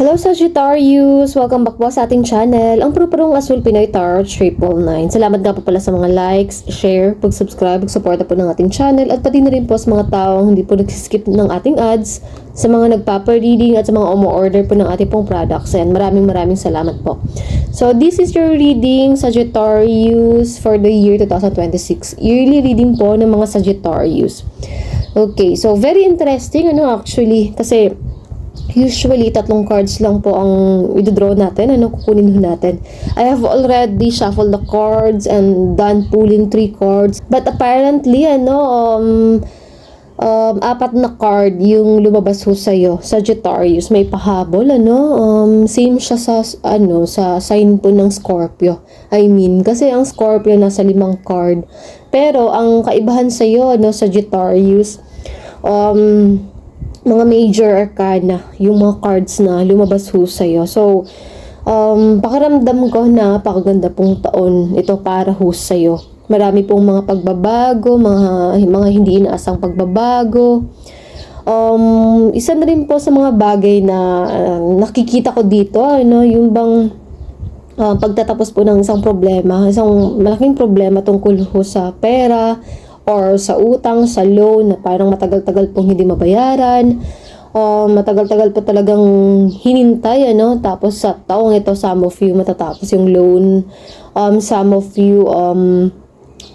Hello Sagittarius! Welcome back po sa ating channel, ang puro-purong Azul Pinoy Tarot 999. Salamat nga po pala sa mga likes, share, pag-subscribe, pag-suporta po ng ating channel at pati na rin po sa mga taong hindi po nag-skip ng ating ads, sa mga nagpapa-reading at sa mga umu-order po ng ating pong products. And maraming salamat po. So this is your reading Sagittarius for the year 2026. Yearly reading po ng mga Sagittarius. Okay, so very interesting actually kasi usually, 3 cards lang po ang i-draw natin. Kukunin natin. I have already shuffled the cards and done pulling 3 cards. But apparently, 4 na card yung lumabas ho sa'yo. Sagittarius, may pahabol, same siya sa sign po ng Scorpio. Kasi ang Scorpio nasa 5 card. Pero, ang kaibahan sa'yo, Sagittarius, mga major arcana, yung mga cards na lumabas ho sa'yo. So, pakiramdam ko na napakaganda pong taon ito para ho sa'yo. Marami pong mga pagbabago, mga hindi inaasang pagbabago. Isa na rin po sa mga bagay na nakikita ko dito, yung bang pagtatapos po ng isang malaking problema tungkol ho sa pera, or sa utang, sa loan na parang matagal-tagal pong hindi mabayaran, matagal-tagal po talagang hinintay, tapos sa taong ito, some of you matatapos yung loan, some of you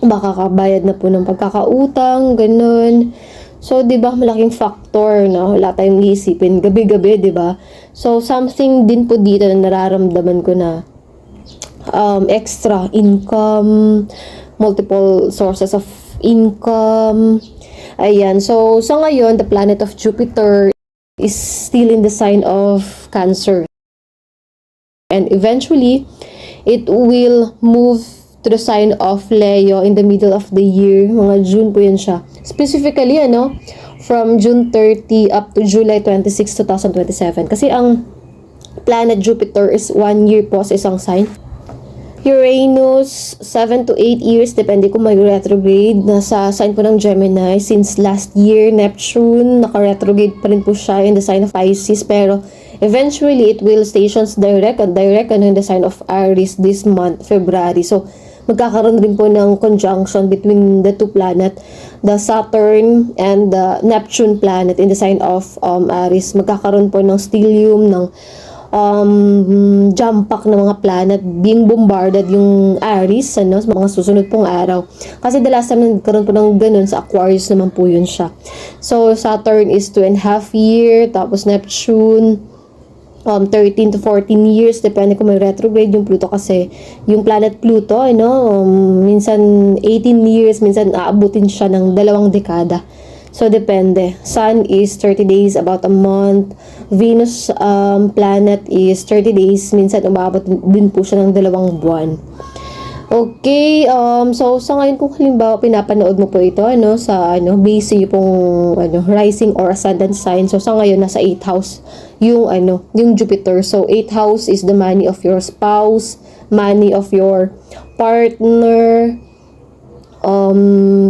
makakabayad na po ng pagkakautang, ganun. So, 'di ba, malaking factor na wala tayong iisipin gabi-gabi, 'di ba? So, something din po dito na nararamdaman ko na extra income, multiple sources of income. Ayan. So, sa ngayon, the planet of Jupiter is still in the sign of Cancer. And eventually, it will move to the sign of Leo in the middle of the year. Mga June po yan siya. Specifically, from June 30 up to July 26, 2027. Kasi ang planet Jupiter is 1 year po sa isang sign. Uranus, 7 to 8 years, depende kung may retrograde. Nasa sign po ng Gemini. Since last year, Neptune, naka-retrograde pa rin po siya in the sign of Pisces. Pero, eventually, it will stations direct in the sign of Aries this month, February. So, magkakaroon rin po ng conjunction between the two planet, the Saturn and the Neptune planet in the sign of Aries. Magkakaroon po ng stellium, ng jump pack ng mga planet being bombarded yung Aries, sa mga susunod pong araw. Kasi the last time nagkaroon po ng ganun sa Aquarius naman po yun siya. So, Saturn is 2.5 year, tapos Neptune, 13 to 14 years, depende kung may retrograde yung Pluto kasi. Yung planet Pluto, minsan 18 years, minsan aabutin siya ng 2 dekada. So, depende. Sun is 30 days, about a month. Venus planet is 30 days. Minsan, umabot din po siya ng 2 buwan. Okay, so sa ngayon kung halimbawa pinapanood mo po ito, base yung pong, rising or ascendant sign. So, sa ngayon, nasa 8th house yung, yung Jupiter. So, 8th house is the money of your spouse, money of your partner,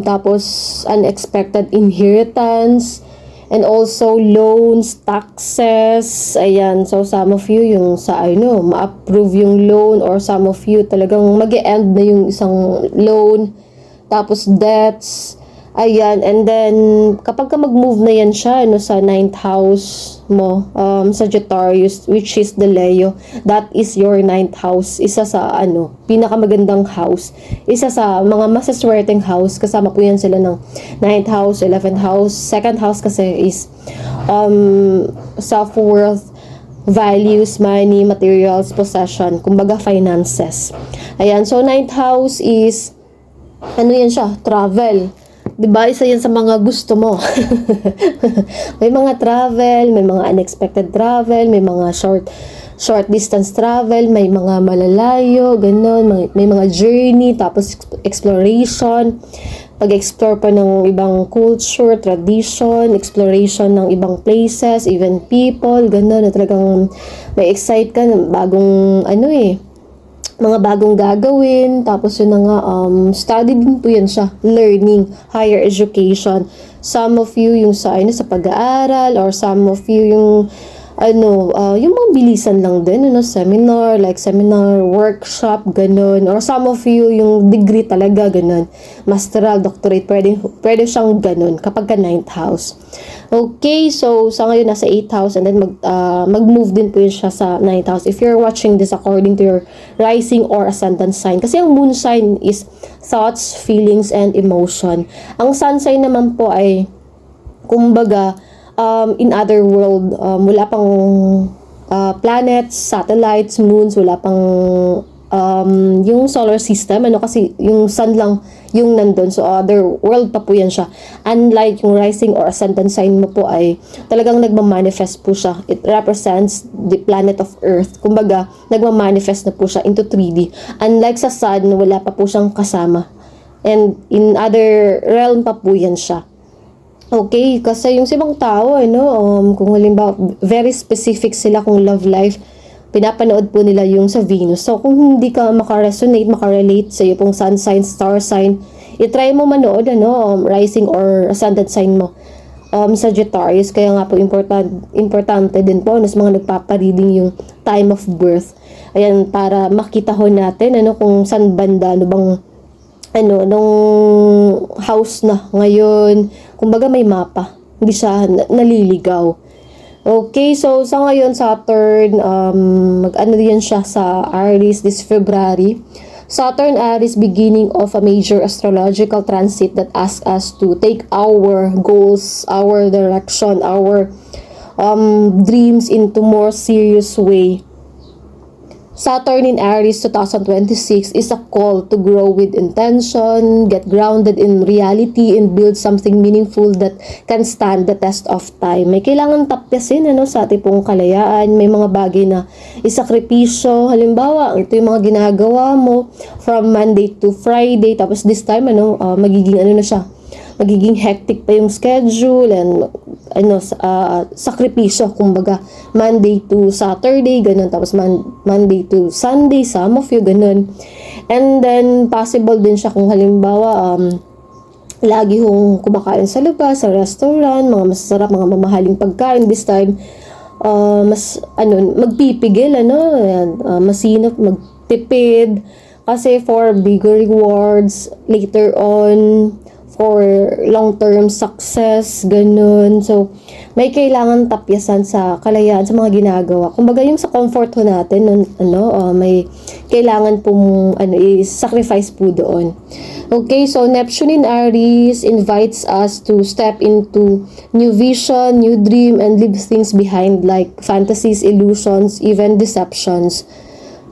tapos unexpected inheritance, and also loans, taxes. Ayan, so some of you yung sa ma-approve yung loan, or some of you talagang mag-e-end na yung isang loan, tapos debts. Ayan, and then kapag ka mag-move na yan siya sa 9th house mo, Sagittarius, which is the Leo, that is your 9th house. Isa sa pinakamagandang house. Isa sa mga masaswerteng house. Kasama po yan sila ng 9th house, 11th house. 2nd house kasi is self-worth, values, money, materials, possession, kumbaga finances. Ayan, so 9th house is yan siya, travel. Diba, isa yan sa mga gusto mo. May mga travel, may mga unexpected travel, may mga short distance travel, may mga malalayo, ganun, may mga journey, tapos exploration, pag-explore pa ng ibang culture, tradition, exploration ng ibang places, even people, ganun, na talagang may excite ka ng bagong mga bagong gagawin, tapos yun na nga, study din po yan siya, learning, higher education. Some of you yung sa pag-aaral, or some of you yung yung mga bilisan lang din, seminar, like seminar, workshop, ganun. Or some of you, yung degree talaga, ganun. Masteral, doctorate, pwede siyang ganun kapag ka 9th house. Okay, so sa ngayon nasa 8th house and then mag-move din po yun siya sa 9th house. If you're watching this according to your rising or ascendant sign. Kasi ang moon sign is thoughts, feelings, and emotion. Ang sun sign naman po ay, kumbaga, in other world, wala pang planets, satellites, moons, wala pang yung solar system, kasi yung sun lang yung nandun. So, other world pa po yan siya. Unlike yung rising or ascendant sign mo po ay talagang nagmamanifest po siya. It represents the planet of Earth. Kumbaga, nagmamanifest na po siya into 3D. Unlike sa sun, wala pa po siyang kasama. And in other realm pa po yan siya. Okay, kasi yung ibang tao, kung halimbawa, very specific sila kung love life, pinapanood po nila yung sa Venus. So, kung hindi ka makaresonate, makarelate sa iyo pong sun sign, star sign, itry mo manood, rising or ascendant sign mo. Sagittarius, kaya nga po importante din po sa mga nagpapareading yung time of birth. Ayan, para makita ho natin, kung saan banda, nung house na ngayon. Kumbaga may mapa. Hindi siya naliligaw. Okay, so sa ngayon Saturn, din siya sa Aries this February. Saturn Aries, beginning of a major astrological transit that asks us to take our goals, our direction, our dreams into more serious way. Saturn in Aries 2026 is a call to grow with intention, get grounded in reality, and build something meaningful that can stand the test of time. May kailangan tapyasin sa ating pong kalayaan. May mga bagay na isakripisyo. Halimbawa, ito yung mga ginagawa mo from Monday to Friday. Tapos this time, magiging na siya. Magiging hectic pa yung schedule and sakripisyo, kumbaga Monday to Saturday, ganun, tapos Monday to Sunday, some of you, ganun. And then possible din siya kung halimbawa lagi hong kumakain sa labas, sa restaurant, mga masasarap, mga mamahaling pagkain. This time magpipigil, masinop, magtipid, kasi for bigger rewards later on, for long-term success, ganun. So, may kailangan tapyasan sa kalayaan, sa mga ginagawa. Kumbaga, yung sa comfort ho natin, may kailangan pong i-sacrifice po doon. Okay, so Neptune in Aries invites us to step into new vision, new dream, and leave things behind like fantasies, illusions, even deceptions.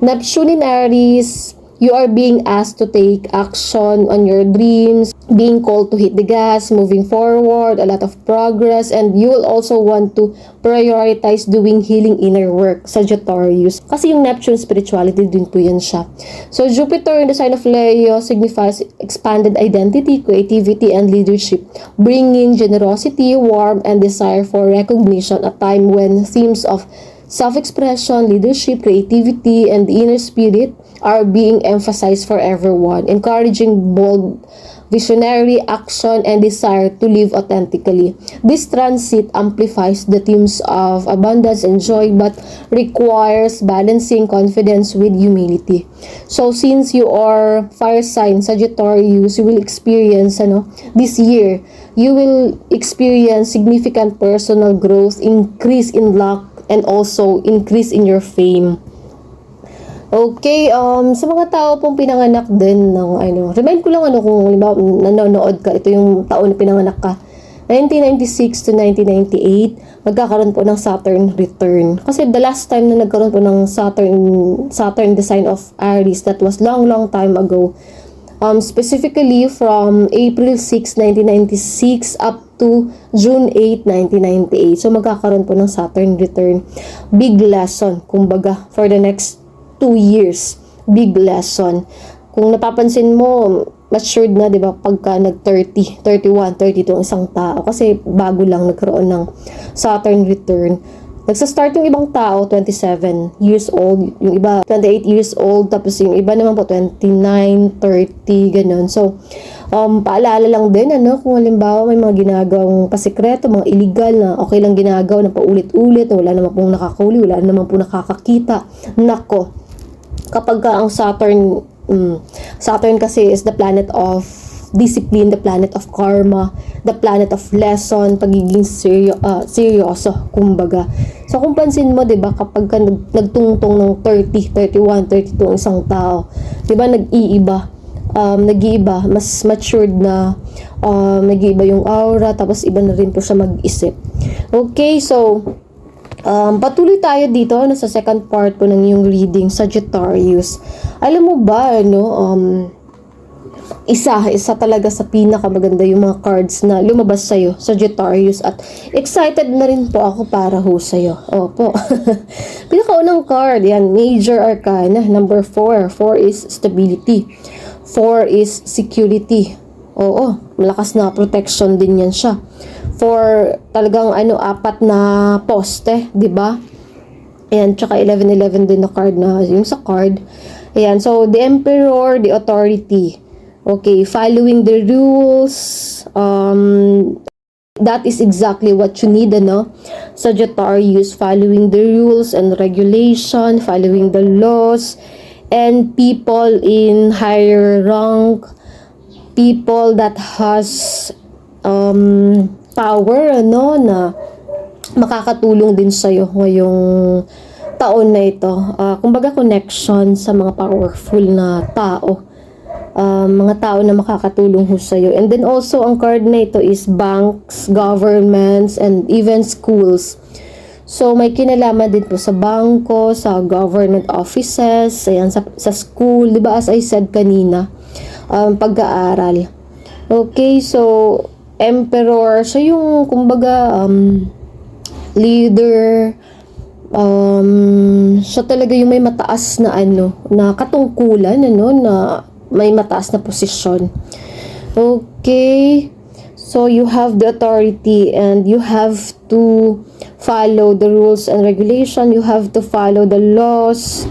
Neptune in Aries, you are being asked to take action on your dreams, being called to hit the gas, moving forward, a lot of progress, and you will also want to prioritize doing healing inner work, Sagittarius. Kasi yung Neptune spirituality din po yan siya. So Jupiter in the sign of Leo signifies expanded identity, creativity, and leadership, bringing generosity, warmth, and desire for recognition, a time when themes of self-expression, leadership, creativity, and the inner spirit are being emphasized for everyone, encouraging bold, visionary action and desire to live authentically. This transit amplifies the themes of abundance and joy, but requires balancing confidence with humility. So, since you are fire sign, Sagittarius, you will experience, this year, you will experience significant personal growth, increase in luck, and also increase in your fame. Okay, sa mga tao pong pinanganak din ng remind ko lang kung halimbawa nanonood ka, ito yung taon na pinanganak ka, 1996 to 1998, magkakaroon po ng Saturn return. Kasi the last time na nagkaroon po ng Saturn the sign of Aries, that was long time ago. Specifically from April 6, 1996 up to June 8, 1998. So magkakaroon po ng Saturn return. Big lesson, kumbaga, for the next 2 years. Big lesson. Kung napapansin mo, matured na, di ba, pagka nag-30, 31, 32 ang isang tao. Kasi bago lang nagkaroon ng Saturn return. Nagsa-start yung ibang tao, 27 years old. Yung iba, 28 years old. Tapos yung iba naman po, 29, 30, ganun. So, paalala lang din, kung halimbawa may mga ginagawang pasikreto, mga illegal na okay lang ginagawa na paulit-ulit, wala naman pong nakakahuli, wala naman pong nakakakita. Nako, kapag ang Saturn kasi is the planet of discipline, the planet of karma, the planet of lesson, pagiging seryoso, kumbaga. So, kung pansin mo, diba, kapag ka nagtungtong ng 30, 31, 32 ang isang tao, diba, nag-iiba, mas matured na, nag-iiba yung aura, tapos iba na rin po siya mag-isip. Okay, so, patuloy tayo dito sa second part po ng yung reading, Sagittarius. Alam mo ba, isa talaga sa pinakamaganda yung mga cards na lumabas sa'yo, Sagittarius, at excited na rin po ako para ho sa'yo. Opo. Pinakaunang card, yan, Major Arcana, number 4. 4 is stability. 4 is security. Oo, malakas na protection din yan siya. 4, talagang apat na poste, di ba? Ayan, tsaka 11-11 din na card na yung sa card. Ayan, so the Emperor, the authority. Okay, following the rules, that is exactly what you need, Sagittarius, following the rules and regulation, following the laws, and people in higher rank, people that has power, na makakatulong din sa'yo ngayong taon na ito. Kumbaga connection sa mga powerful na tao. Mga tao na makakatulong ho sa'yo. And then also, ang card na ito is banks, governments, and even schools. So, may kinalaman din po sa bangko, sa government offices, ayan, sa school, di ba, as I said kanina, pag-aaral. Okay, so, Emperor, so yung, kumbaga, leader, siya talaga yung may mataas na na katungkulan, na may mataas na posisyon. Okay, so you have the authority and you have to follow the rules and regulation, you have to follow the laws,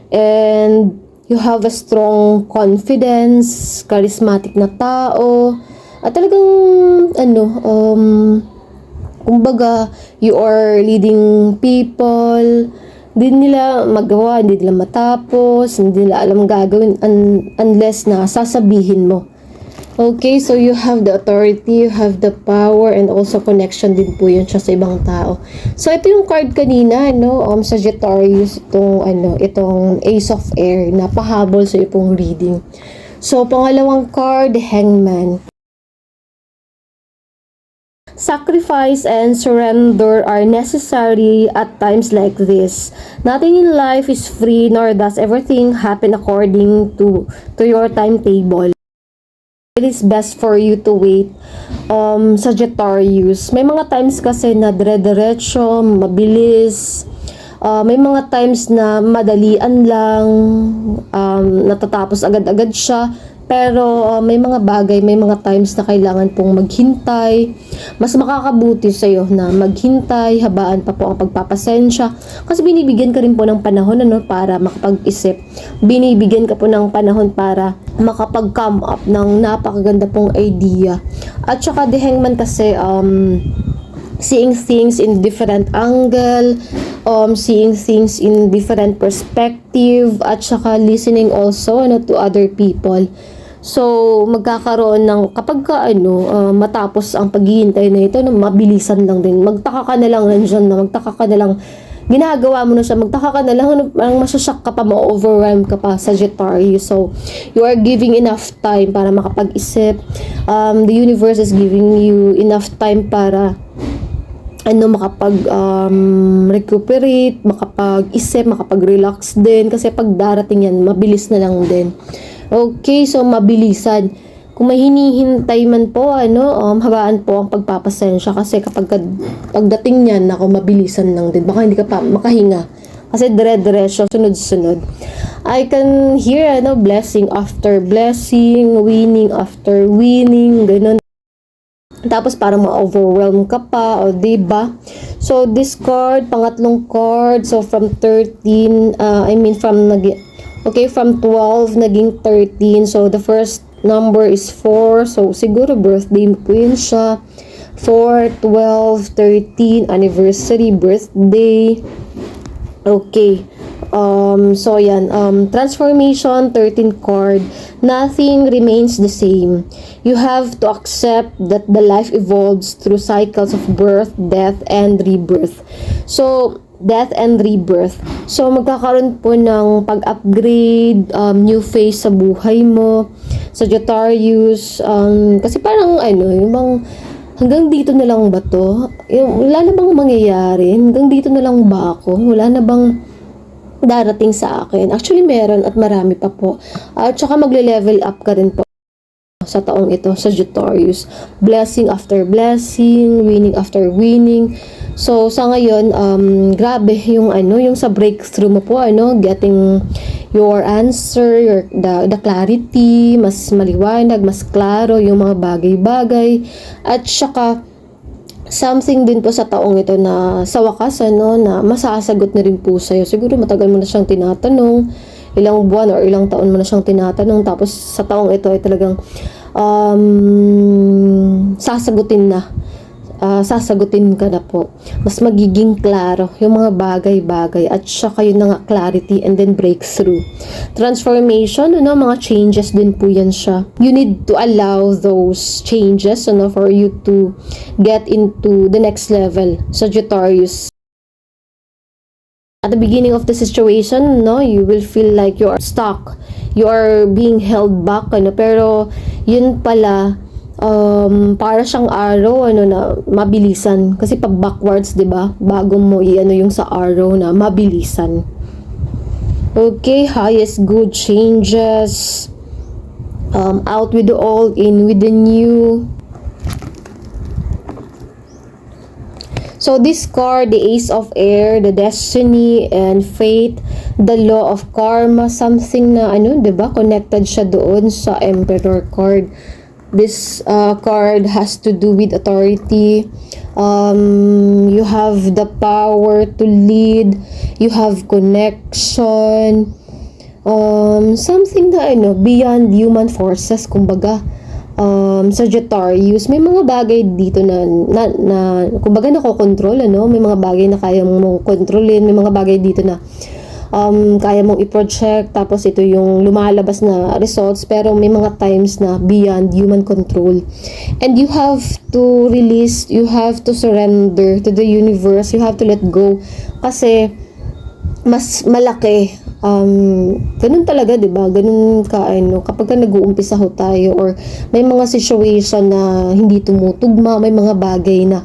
and you have a strong confidence, charismatic na tao, at talagang kumbaga, you are leading people, hindi nila magawa, hindi nila matapos, hindi nila alam gagawin unless na sasabihin mo. Okay, so you have the authority, you have the power, and also connection din po yun siya sa ibang tao. So, ito yung card kanina, Sagittarius, itong Ace of Air, na pahabol sa ipong reading. So, pangalawang card, Hangman. Sacrifice and surrender are necessary at times like this. Nothing in life is free, nor does everything happen according to your timetable. It is best for you to wait, Sagittarius. May mga times kasi na dire-diretso, mabilis. May mga times na madalian lang, natatapos agad-agad siya. Pero may mga bagay, may mga times na kailangan pong maghintay. Mas makakabuti sa'yo na maghintay, habaan pa po ang pagpapasensya. Kasi binibigyan ka rin po ng panahon para makapag-isip. Binibigyan ka po ng panahon para makapag-come up ng napakaganda pong idea. At saka the Hangman kasi, seeing things in different angle, seeing things in different perspective, at saka listening also to other people. So, magkakaroon ng, kapag matapos ang paghihintay na ito, mabilisan lang din. Magtaka ka na lang nandiyan na, magtaka ka na lang, ginagawa mo na siya, magtaka ka na lang, parang masashock ka pa, ma-overwhelm ka pa, Sagittarius. So, you are giving enough time para makapag-isip. The universe is giving you enough time para recuperate, makapag-isip, makapag-relax din. Kasi pag darating yan, mabilis na lang din. Okay, so mabilisan. Kung may hinihintay man po, habaan po ang pagpapasensya. Kasi pagdating niyan, mabilisan lang din. Baka hindi ka pa makahinga. Kasi dire-diretso, sunod-sunod. I can hear, blessing after blessing, winning after winning, ganun. Tapos parang ma-overwhelm ka pa, o diba? So this card, pangatlong card, so from 13, from 12 naging 13. So the first number is 4. So siguro birthday mo po yun siya. 4, 12, 13, anniversary, birthday. Okay. So yan, transformation, 13 card, nothing remains the same. You have to accept that the life evolves through cycles of birth, death, and rebirth. So, death and rebirth. So, magkakaroon po ng pag-upgrade, new phase sa buhay mo, Sagittarius, kasi parang yung bang, hanggang dito na lang ba to? Wala na bang mangyayari? Hanggang dito na lang ba ako? Wala na bang darating sa akin? Actually, meron at marami pa po. At saka magle-level up ka rin po sa taong ito, Sagittarius. Blessing after blessing, winning after winning. So, sa ngayon, grabe yung yung sa breakthrough mo po, getting your answer, the clarity, mas maliwanag, mas klaro yung mga bagay-bagay. At saka, something din po sa taong ito na sa wakas na masasagot na rin po sa'yo. Siguro matagal mo na siyang tinatanong, ilang buwan or ilang taon mo na siyang tinatanong, tapos sa taong ito ay talagang sasagutin na. Sasagutin ka na po. Mas magiging klaro yung mga bagay-bagay at saka yun na nga, clarity and then breakthrough. Transformation, mga changes din po yan siya. You need to allow those changes for you to get into the next level, Sagittarius. At the beginning of the situation, you will feel like you are stuck. You are being held back, pero yun pala, para siyang arrow na mabilisan, kasi pag backwards, 'di ba, bago mo yung sa arrow na mabilisan. Okay, highest good changes, out with the old, in with the new. So this card, the Ace of Air, the Destiny and Fate, the Law of Karma, something na 'di ba, connected siya doon sa Emperor card. This card has to do with authority. You have the power to lead. You have connection. Something na beyond human forces, kumbaga. Sagittarius, may mga bagay dito na kumbaga nakokontrol, may mga bagay na kaya mong kontrolin, may mga bagay dito na kaya mong i-project, tapos ito yung lumalabas na results, pero may mga times na beyond human control. And you have to release, you have to surrender to the universe, you have to let go, kasi mas malaki. Ganun talaga, 'di ba? Ganun ka kapag nag-uumpisa ho tayo, or may mga situation na hindi tumutugma, may mga bagay na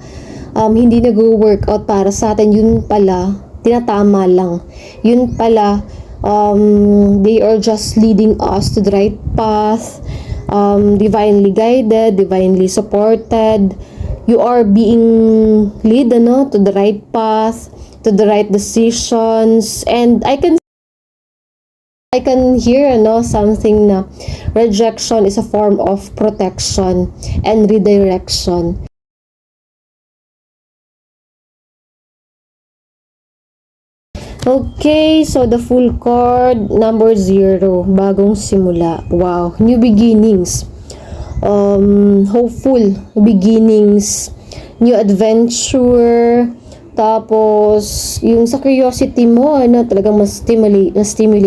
hindi nag-work out para sa atin, yun pala tinatama lang. Yun pala, they are just leading us to the right path, divinely guided, divinely supported. You are being led to the right path, to the right decisions. And I can hear something na rejection is a form of protection and redirection. Okay, so the full card, number 0, bagong simula. Wow, new beginnings. Hopeful beginnings, new adventure. Tapos, yung sa curiosity mo, talagang mas-stimulate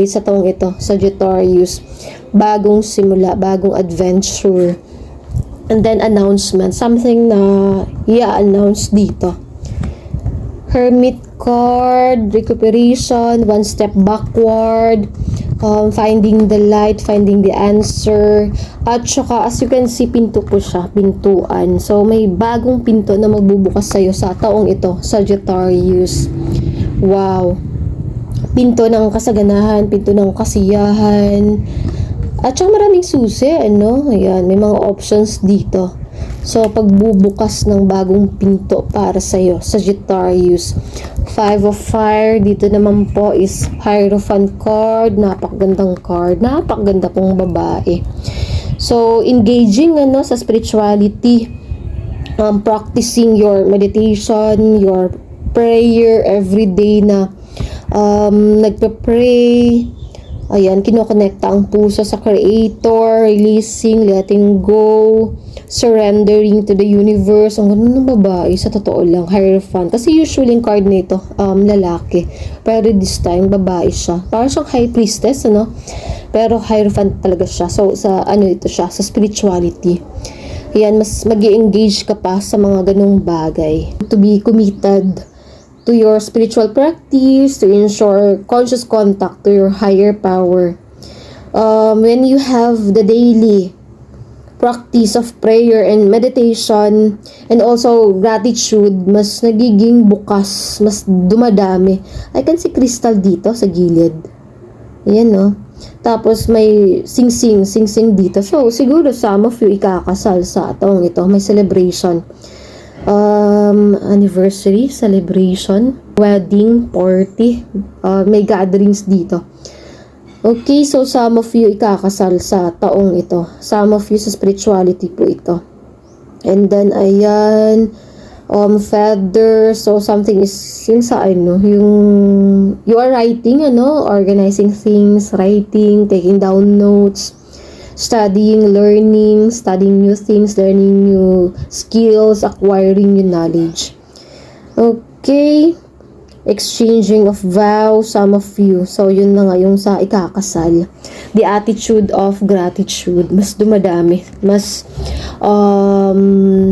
sa taong ito, Sagittarius. Bagong simula, bagong adventure. And then, announcement. Something na i-announce dito. Hermit card, recuperation, one step backward, finding the light, finding the answer. At saka, as you can see, pinto po siya, pintuan. So, may bagong pinto na magbubukas sa'yo sa taong ito, Sagittarius. Wow. Pinto ng kasaganahan, pinto ng kasiyahan. At saka maraming susi, Ayan, may mga options dito. So, pagbubukas ng bagong pinto para sa'yo, Sagittarius. 5 of Fire, dito naman po is Hierophant card, napakagandang card, napakaganda pong babae. So, engaging sa spirituality. practicing your meditation, your prayer every day na nagpe-pray. Ayan, kinokonekta ang puso sa Creator, releasing, letting go, surrendering to the universe. Ang ganun ng babae, sa totoo lang, Hierophant. Kasi usually yung card na ito, lalaki. Pero this time, babae siya. Parang siyang high priestess, ano? Pero Hierophant talaga siya. So, sa ito siya, sa spirituality. Ayan, mas mag-i-engage ka pa sa mga ganung bagay. To be committed to your spiritual practice, to ensure conscious contact to your higher power. When you have the daily practice of prayer and meditation, and also gratitude, mas nagiging bukas, mas dumadami. I can see crystal dito sa gilid. Ayan, no? Tapos may sing-sing dito. So, siguro some of you ikakasal sa taong ito. May celebration. Anniversary, celebration, wedding, party, may gatherings dito. Okay, so some of you ikakasal sa taong ito. Some of you sa spirituality po ito. And then, ayan, feather, so something is, yung sa yung, you are writing, organizing things, writing, taking down notes, studying, learning, studying new things, learning new skills, acquiring new knowledge. Okay. Exchanging of vows, some of you. So, yun na nga yung sa ikakasal. The attitude of gratitude. Mas dumadami. Mas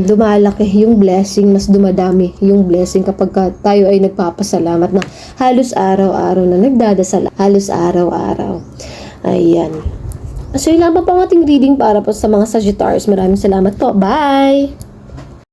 lumalaki yung blessing. Mas dumadami yung blessing kapag tayo ay nagpapasalamat na halos araw-araw na nagdadasal. Halos araw-araw. Ayan. So, yun lang pa ang ating reading para po sa mga Sagittarius. Maraming salamat po. Bye!